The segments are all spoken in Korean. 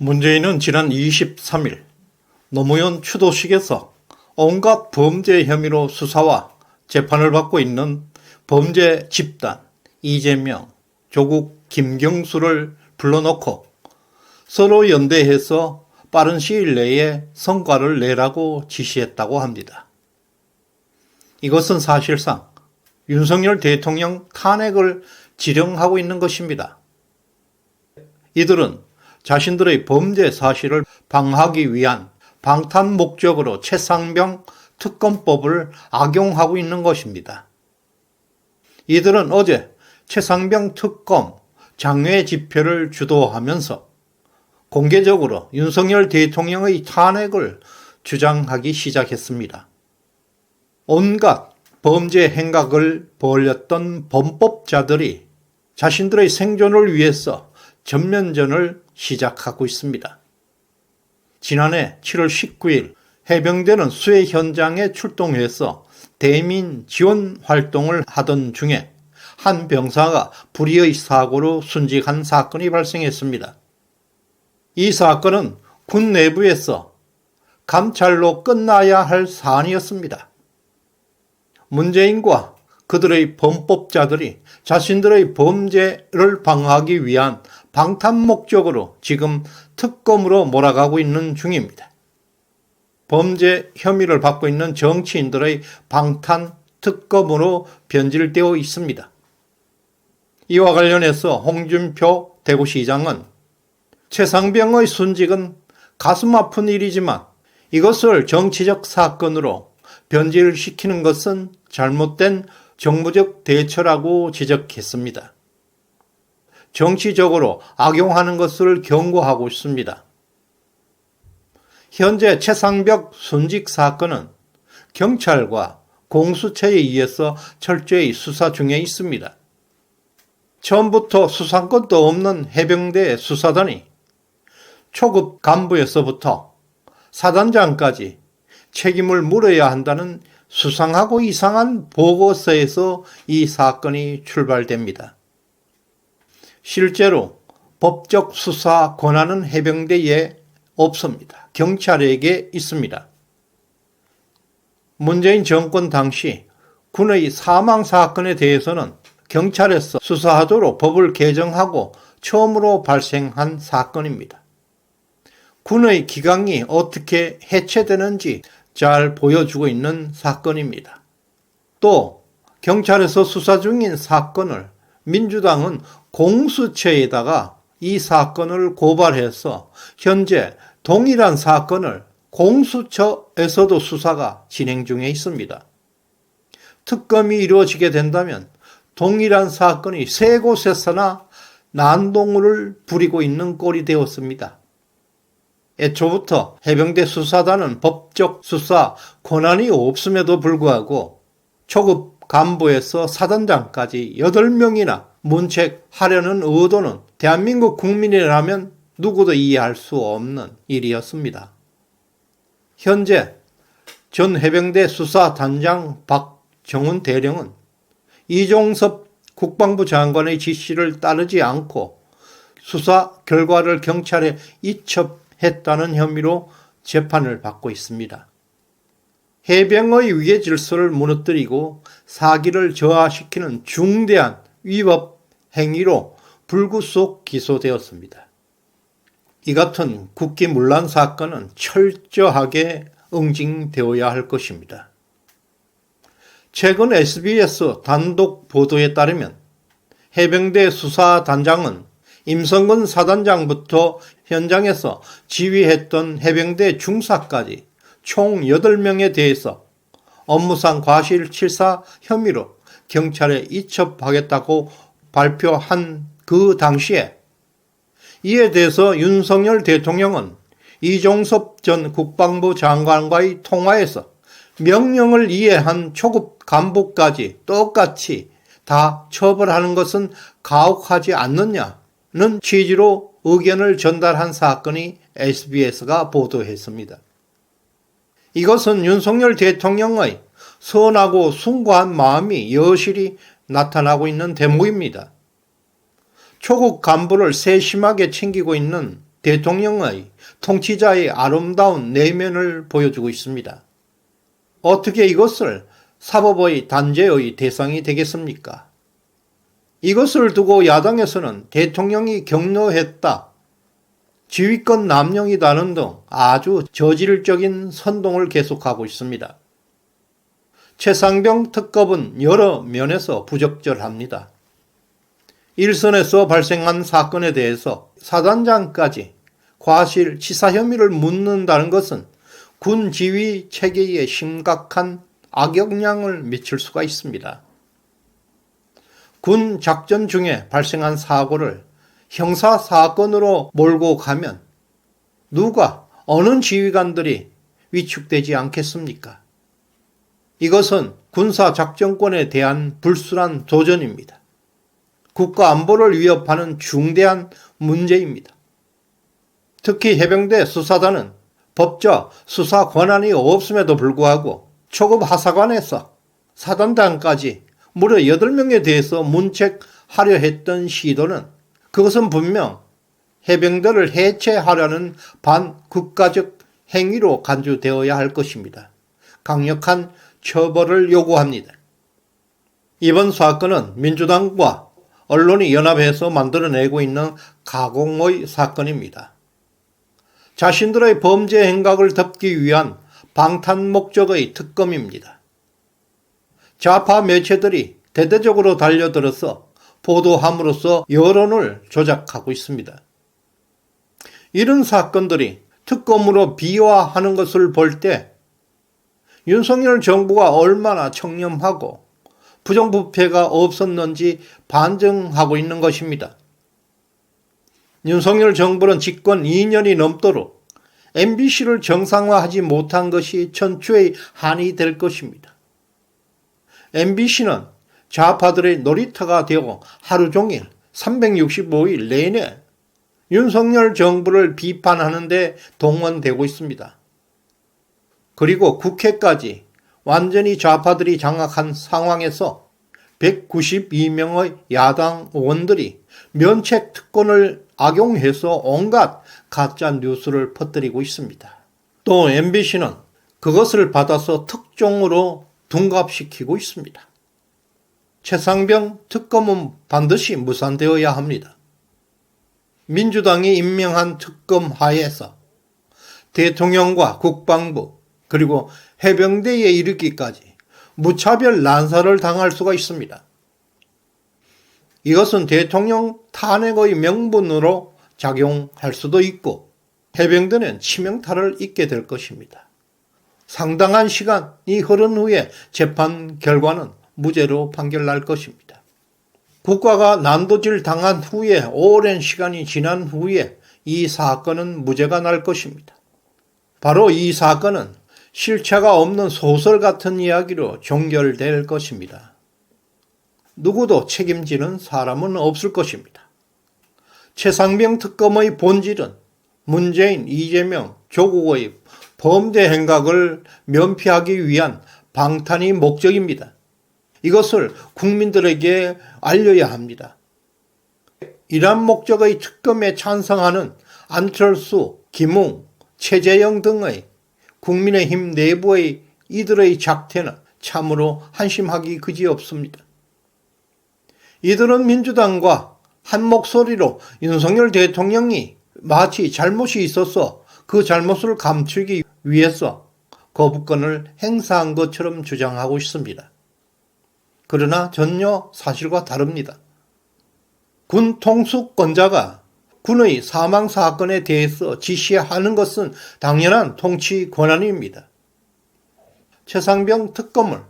문재인은 지난 23일 노무현 추도식에서 온갖 범죄 혐의로 수사와 재판을 받고 있는 범죄 집단 이재명, 조국, 김경수를 불러놓고 서로 연대해서 빠른 시일 내에 성과를 내라고 지시했다고 합니다. 이것은 사실상 윤석열 대통령 탄핵을 지령하고 있는 것입니다. 이들은 자신들의 범죄 사실을 방하기 위한 방탄 목적으로 최상병 특검법을 악용하고 있는 것입니다. 이들은 어제 최상병 특검 장외 집회를 주도하면서 공개적으로 윤석열 대통령의 탄핵을 주장하기 시작했습니다. 온갖 범죄 행각을 벌였던 범법자들이 자신들의 생존을 위해서 전면전을 시작하고 있습니다. 지난해 7월 19일 해병대는 수해 현장에 출동해서 대민 지원 활동을 하던 중에 한 병사가 불의의 사고로 순직한 사건이 발생했습니다. 이 사건은 군 내부에서 감찰로 끝나야 할 사안이었습니다. 문재인과 그들의 범법자들이 자신들의 범죄를 방어하기 위한 방탄 목적으로 지금 특검으로 몰아가고 있는 중입니다. 범죄 혐의를 받고 있는 정치인들의 방탄 특검으로 변질되어 있습니다. 이와 관련해서 홍준표 대구시장은 최상병의 순직은 가슴 아픈 일이지만 이것을 정치적 사건으로 변질시키는 것은 잘못된 정무적 대처라고 지적했습니다. 정치적으로 악용하는 것을 경고하고 있습니다. 현재 최상병 순직 사건은 경찰과 공수처에 의해서 철저히 수사 중에 있습니다. 처음부터 수사권도 없는 해병대 수사단이 초급 간부에서부터 사단장까지 책임을 물어야 한다는 수상하고 이상한 보고서에서 이 사건이 출발됩니다. 실제로 법적 수사 권한은 해병대에 없습니다. 경찰에게 있습니다. 문재인 정권 당시 군의 사망 사건에 대해서는 경찰에서 수사하도록 법을 개정하고 처음으로 발생한 사건입니다. 군의 기강이 어떻게 해체되는지 잘 보여주고 있는 사건입니다. 또 경찰에서 수사 중인 사건을 민주당은 공수처에다가 이 사건을 고발해서 현재 동일한 사건을 공수처에서도 수사가 진행 중에 있습니다. 특검이 이루어지게 된다면 동일한 사건이 세 곳에서나 난동을 부리고 있는 꼴이 되었습니다. 애초부터 해병대 수사단은 법적 수사 권한이 없음에도 불구하고 초급 간부에서 사단장까지 8명이나 문책하려는 의도는 대한민국 국민이라면 누구도 이해할 수 없는 일이었습니다. 현재 전 해병대 수사단장 박정훈 대령은 이종섭 국방부 장관의 지시를 따르지 않고 수사 결과를 경찰에 이첩했다는 혐의로 재판을 받고 있습니다. 해병의 위계 질서를 무너뜨리고 사기를 저하시키는 중대한 위법 행위로 불구속 기소되었습니다. 이 같은 국기문란 사건은 철저하게 응징되어야 할 것입니다. 최근 SBS 단독 보도에 따르면 해병대 수사단장은 임성근 사단장부터 현장에서 지휘했던 해병대 중사까지 총 8명에 대해서 업무상 과실치사 혐의로 경찰에 이첩하겠다고 발표한 그 당시에 이에 대해서 윤석열 대통령은 이종섭 전 국방부 장관과의 통화에서 명령을 이해한 초급 간부까지 똑같이 다 처벌하는 것은 가혹하지 않느냐는 취지로 의견을 전달한 사건이 SBS가 보도했습니다. 이것은 윤석열 대통령의 선하고 숭고한 마음이 여실히 나타나고 있는 대목입니다. 초급 간부를 세심하게 챙기고 있는 대통령의 통치자의 아름다운 내면을 보여주고 있습니다. 어떻게 이것을 사법의 단죄의 대상이 되겠습니까? 이것을 두고 야당에서는 대통령이 경로했다, 지휘권 남용이다는 등 아주 저질적인 선동을 계속하고 있습니다. 최상병 특검은 여러 면에서 부적절합니다. 일선에서 발생한 사건에 대해서 사단장까지 과실치사 혐의를 묻는다는 것은 군 지휘 체계에 심각한 악영향을 미칠 수가 있습니다. 군 작전 중에 발생한 사고를 형사사건으로 몰고 가면 누가, 어느 지휘관들이 위축되지 않겠습니까? 이것은 군사작전권에 대한 불순한 도전입니다. 국가 안보를 위협하는 중대한 문제입니다. 특히 해병대 수사단은 법적 수사 권한이 없음에도 불구하고 초급 하사관에서 사단장까지 무려 8명에 대해서 문책하려 했던 시도는, 그것은 분명 해병대를 해체하려는 반국가적 행위로 간주되어야 할 것입니다. 강력한 처벌을 요구합니다. 이번 사건은 민주당과 언론이 연합해서 만들어내고 있는 가공의 사건입니다. 자신들의 범죄 행각을 덮기 위한 방탄 목적의 특검입니다. 좌파 매체들이 대대적으로 달려들어서 보도함으로써 여론을 조작하고 있습니다. 이런 사건들이 특검으로 비화하는 것을 볼 때 윤석열 정부가 얼마나 청렴하고 부정부패가 없었는지 반증하고 있는 것입니다. 윤석열 정부는 집권 2년이 넘도록 MBC를 정상화하지 못한 것이 천추의 한이 될 것입니다. MBC는 좌파들의 놀이터가 되어 하루 종일 365일 내내 윤석열 정부를 비판하는 데 동원되고 있습니다. 그리고 국회까지 완전히 좌파들이 장악한 상황에서 192명의 야당 의원들이 면책 특권을 악용해서 온갖 가짜 뉴스를 퍼뜨리고 있습니다. 또 MBC는 그것을 받아서 특종으로 둔갑시키고 있습니다. 최상병 특검은 반드시 무산되어야 합니다. 민주당이 임명한 특검 하에서 대통령과 국방부 그리고 해병대에 이르기까지 무차별 난사를 당할 수가 있습니다. 이것은 대통령 탄핵의 명분으로 작용할 수도 있고 해병대는 치명타를 입게 될 것입니다. 상당한 시간이 흐른 후에 재판 결과는 무죄로 판결날 것입니다. 국가가 난도질 당한 후에 오랜 시간이 지난 후에 이 사건은 무죄가 날 것입니다. 바로 이 사건은 실체가 없는 소설 같은 이야기로 종결될 것입니다. 누구도 책임지는 사람은 없을 것입니다. 최상병 특검의 본질은 문재인, 이재명, 조국의 범죄 행각을 면피하기 위한 방탄이 목적입니다. 이것을 국민들에게 알려야 합니다. 이러한 목적의 특검에 찬성하는 안철수, 김웅, 최재형 등의 국민의힘 내부의 이들의 작태는 참으로 한심하기 그지없습니다. 이들은 민주당과 한 목소리로 윤석열 대통령이 마치 잘못이 있어서 그 잘못을 감추기 위해서 거부권을 행사한 것처럼 주장하고 있습니다. 그러나 전혀 사실과 다릅니다. 군 통수권자가 군의 사망 사건에 대해서 지시하는 것은 당연한 통치 권한입니다. 최상병 특검을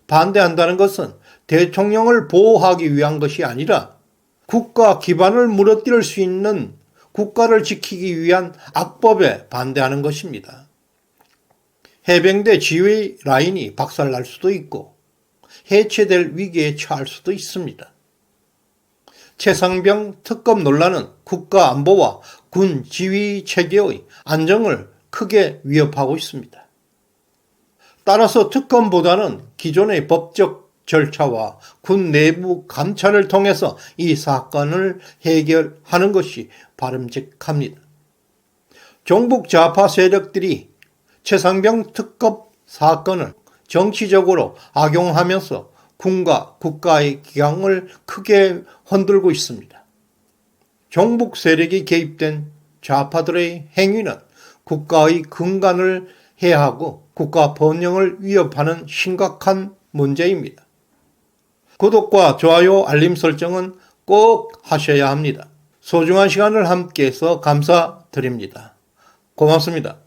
반대한다는 것은 대통령을 보호하기 위한 것이 아니라 국가 기반을 무너뜨릴 수 있는 국가를 지키기 위한 악법에 반대하는 것입니다. 해병대 지휘 라인이 박살날 수도 있고 해체될 위기에 처할 수도 있습니다. 최상병 특검 논란은 국가 안보와 군 지휘 체계의 안정을 크게 위협하고 있습니다. 따라서 특검보다는 기존의 법적 절차와 군 내부 감찰을 통해서 이 사건을 해결하는 것이 바람직합니다. 종북 좌파 세력들이 최상병 특검 사건을 정치적으로 악용하면서 군과 국가의 기강을 크게 흔들고 있습니다. 종북 세력이 개입된 좌파들의 행위는 국가의 근간을 해하고 국가 번영을 위협하는 심각한 문제입니다. 구독과 좋아요, 알림 설정은 꼭 하셔야 합니다. 소중한 시간을 함께해서 감사드립니다. 고맙습니다.